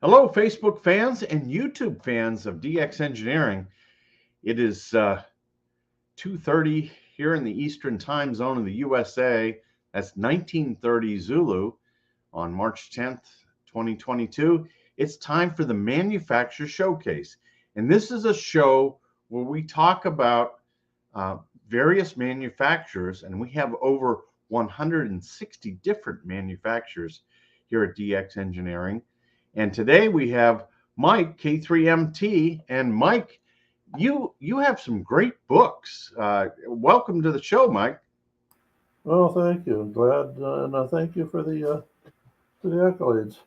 Hello, Facebook fans and YouTube fans of DX Engineering. It is 2:30 here in the Eastern Time Zone in the USA. That's 1930 Zulu on March 10th, 2022. It's time for the Manufacturer Showcase. And this is a show where we talk about uh, various manufacturers, and we have over 160 different manufacturers here at DX Engineering. And today we have Mike K3MT, and Mike, you have some great books. Welcome to the show, Mike. Well, thank you. Glad, and thank you for the accolades.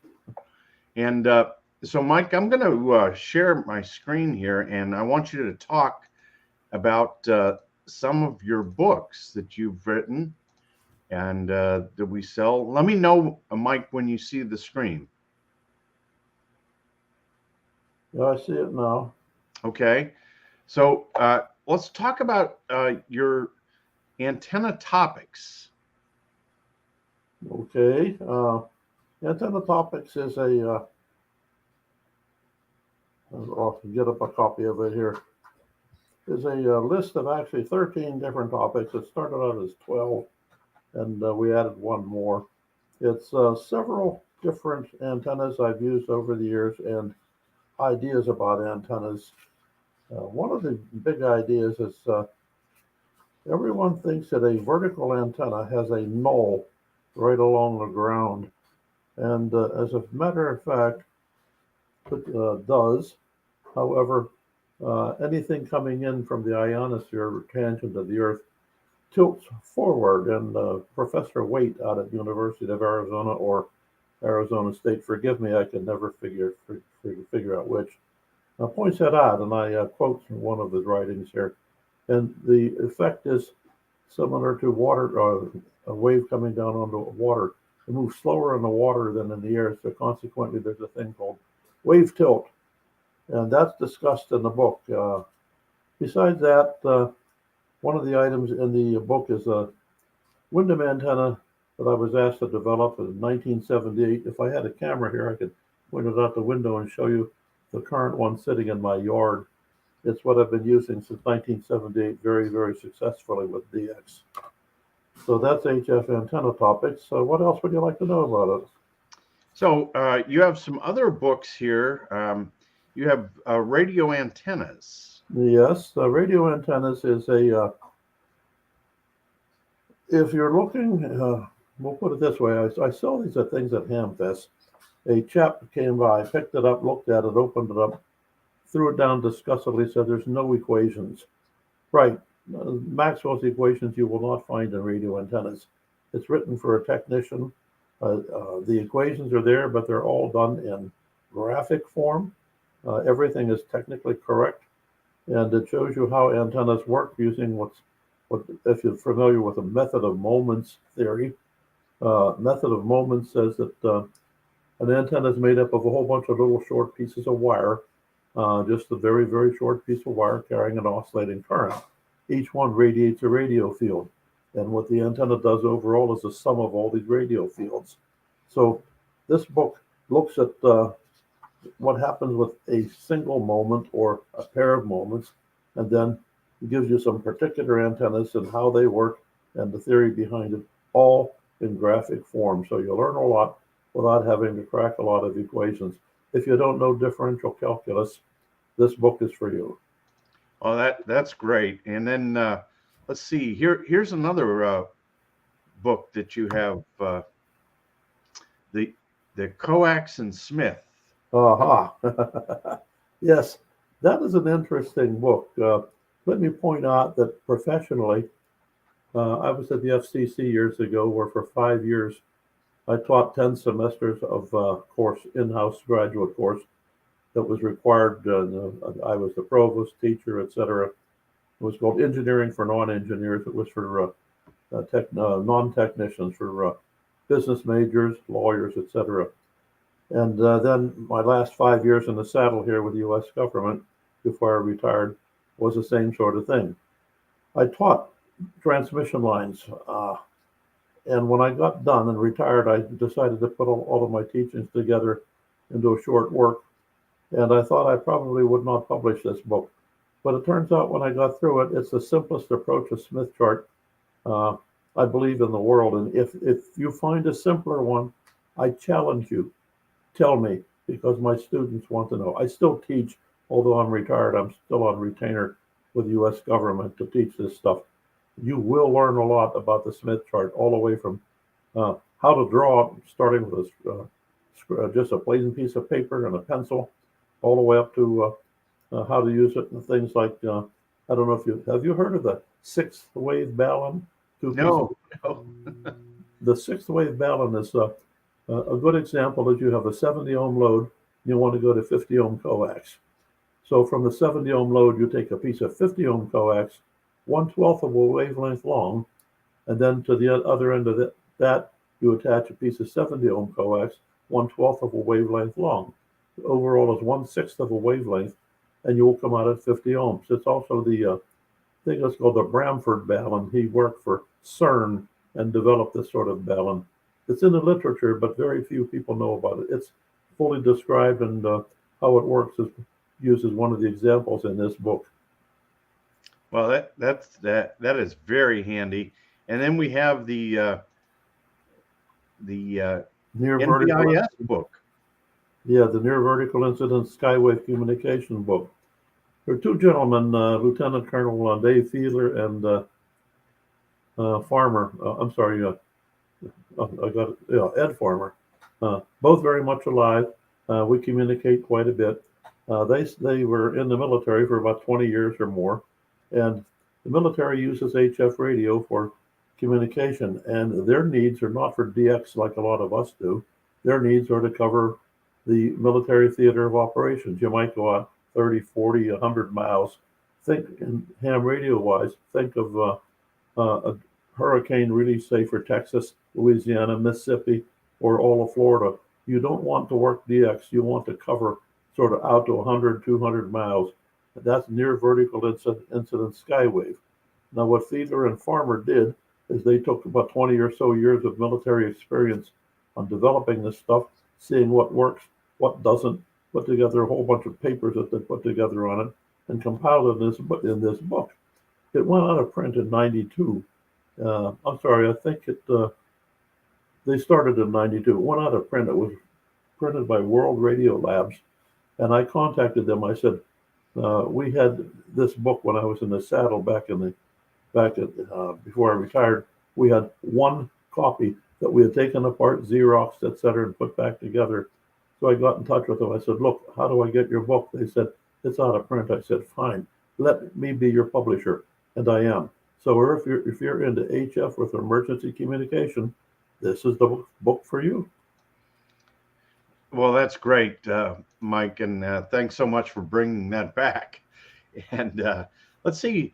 And so, Mike, I'm going to share my screen here, and I want you to talk about some of your books that you've written and that we sell. Let me know, Mike, when you see the screen. Yeah, I see it now. Okay. So let's talk about your antenna topics. Okay. Antenna Topics is I'll get up a copy of it here. Is a list of actually 13 different topics. It started out as 12, and we added one more. It's several different antennas I've used over the years and ideas about antennas. One of the big ideas is everyone thinks that a vertical antenna has a null right along the ground. And as a matter of fact, it does. However, anything coming in from the ionosphere tangent of the Earth tilts forward. And Professor Waite out at University of Arizona or Arizona State, forgive me, I can never figure out which, points that out, and I quote one of his writings here. And the effect is similar to water, a wave coming down onto water. It moves slower in the water than in the air, so consequently, there's a thing called wave tilt, and that's discussed in the book. Besides that, one of the items in the book is a Wyndham antenna that I was asked to develop in 1978. If I had a camera here, I could point it out the window and show you the current one sitting in my yard. It's what I've been using since 1978 very, very successfully with DX. So that's HF Antenna Topics. So what else would you like to know about it? So you have some other books here. You have radio antennas. Yes, radio antennas is if you're looking, we'll put it this way, I saw these things at Hamfest. A chap came by, picked it up, looked at it, opened it up, threw it down disgustedly, said there's no equations. Right. Maxwell's equations you will not find in radio antennas. It's written for a technician. The equations are there, but they're all done in graphic form. Everything is technically correct, and it shows you how antennas work using what if you're familiar with the method of moments theory. Method of moments says that an antenna is made up of a whole bunch of little short pieces of wire, just a very, very short piece of wire carrying an oscillating current. Each one radiates a radio field. And what the antenna does overall is the sum of all these radio fields. So this book looks at what happens with a single moment or a pair of moments, and then gives you some particular antennas and how they work and the theory behind it, all in graphic form. So you learn a lot without having to crack a lot of equations. If you don't know differential calculus, this book is for you. Oh, that's great. And then let's see. Here's another book that you have. The Coax and Smith. Aha. Yes, that is an interesting book. Let me point out that professionally, I was at the FCC years ago, where for 5 years I taught 10 semesters of course, in-house graduate course that was required. I was the provost, teacher, etc. It was called Engineering for Non-Engineers. It was for non-technicians, for business majors, lawyers, etc. And then my last 5 years in the saddle here with the U.S. government before I retired was the same sort of thing. I taught transmission lines. And when I got done and retired, I decided to put all of my teachings together into a short work. And I thought I probably would not publish this book. But it turns out when I got through it, it's the simplest approach to Smith chart uh, I believe in the world. And if you find a simpler one, I challenge you. Tell me, because my students want to know. I still teach, although I'm retired, I'm still on retainer with the US government to teach this stuff. You will learn a lot about the Smith chart, all the way from how to draw, starting with just a plain piece of paper and a pencil, all the way up to how to use it and things like, I don't know if you heard of the sixth wave balun? Two pieces. No. The sixth wave balun is a good example is you have a 70 ohm load, you want to go to 50 ohm coax. So from the 70 ohm load, you take a piece of 50 ohm coax, 1/12 of a wavelength long, and then to the other end of that, you attach a piece of 70 ohm coax, 1/12 of a wavelength long. Overall is 1/6 of a wavelength, and you will come out at 50 ohms. It's also the thing that's called the Bramford balun. He worked for CERN and developed this sort of balun. It's in the literature, but very few people know about it. It's fully described, and how it works is used as one of the examples in this book. Well, that is very handy. And then we have the Near vertical NVIS book. Yeah, the Near Vertical Incident Skywave Communication book. There are two gentlemen, Lieutenant Colonel Dave Fiedler and Farmer. I'm sorry, I got it. Yeah, Ed Farmer. Both very much alive. We communicate quite a bit. They were in the military for about 20 years or more, and the military uses HF radio for communication, and their needs are not for DX like a lot of us do. Their needs are to cover the military theater of operations. You might go out 30, 40, 100 miles. Think in ham radio wise, think of a hurricane really, say, for Texas, Louisiana, Mississippi, or all of Florida. You don't want to work DX. You want to cover sort of out to 100, 200 miles. That's near vertical incident skywave. Now, what Fiedler and Farmer did is they took about 20 or so years of military experience on developing this stuff, seeing what works, what doesn't, put together a whole bunch of papers that they put together on it, and compiled it in this book. It went out of print in '92. I'm sorry, I think they started in '92. It went out of print. It was printed by World Radio Labs, and I contacted them. I said, we had this book when I was in the saddle before I retired. We had one copy that we had taken apart, Xeroxed, etc., and put back together. So I got in touch with them. I said, look, how do I get your book? They said, it's out of print. I said, fine, let me be your publisher. And I am. So if you're into HF with emergency communication, this is the book for you. Well, that's great, Mike, and thanks so much for bringing that back. And let's see,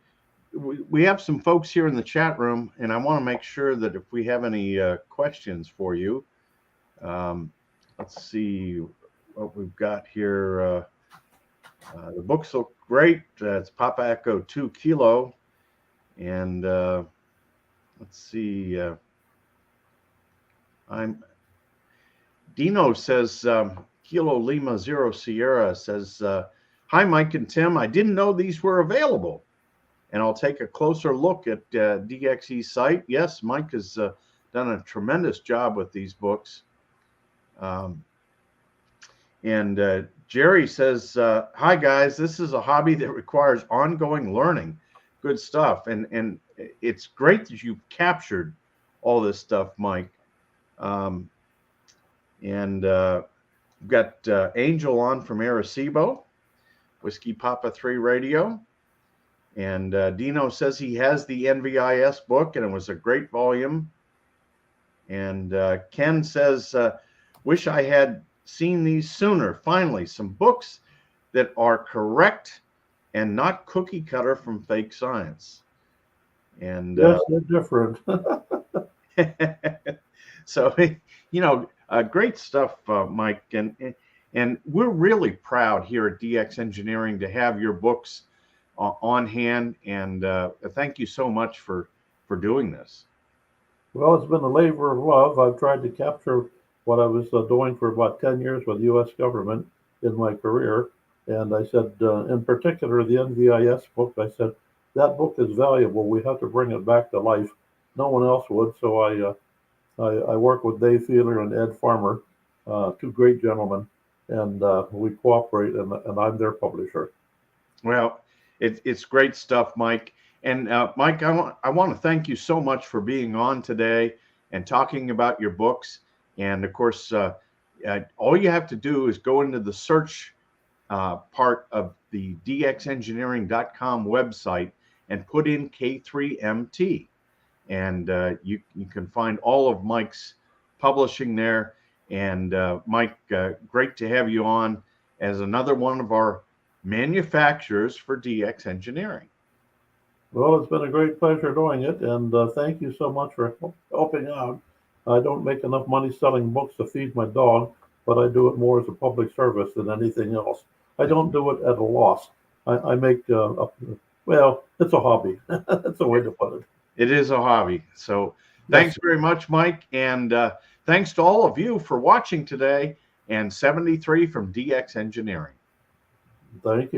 we have some folks here in the chat room, and I want to make sure that if we have any questions for you, let's see what we've got here. The books look great. It's Papa Echo 2 Kilo. And let's see. Dino says, Kilo Lima Zero Sierra says, hi, Mike and Tim. I didn't know these were available. And I'll take a closer look at DXE's site. Yes, Mike has done a tremendous job with these books. And Jerry says, hi, guys. This is a hobby that requires ongoing learning. Good stuff. And it's great that you've captured all this stuff, Mike. We've got Angel on from Arecibo, Whiskey Papa 3 Radio. And Dino says he has the NVIS book, and it was a great volume. And Ken says, wish I had seen these sooner. Finally, some books that are correct and not cookie cutter from fake science. And yes, they're different. So, great stuff, Mike. And we're really proud here at DX Engineering to have your books on hand. And thank you so much for doing this. Well, it's been a labor of love. I've tried to capture what I was doing for about 10 years with the U.S. government in my career. And I said, in particular, the NVIS book, I said, that book is valuable. We have to bring it back to life. No one else would. So I work with Dave Feeler and Ed Farmer, two great gentlemen, and we cooperate, and I'm their publisher. Well, it's great stuff, Mike. And Mike, I want to thank you so much for being on today and talking about your books. And of course, all you have to do is go into the search part of the dxengineering.com website and put in K3MT. And you can find all of Mike's publishing there. And Mike, great to have you on as another one of our manufacturers for DX Engineering. Well, it's been a great pleasure doing it, and thank you so much for helping out. I don't make enough money selling books to feed my dog, but I do it more as a public service than anything else. I don't do it at a loss. I make, well, it's a hobby. That's a way to put it. It is a hobby. So thanks very much, Mike. And thanks to all of you for watching today. And 73 from DX Engineering. Thank you.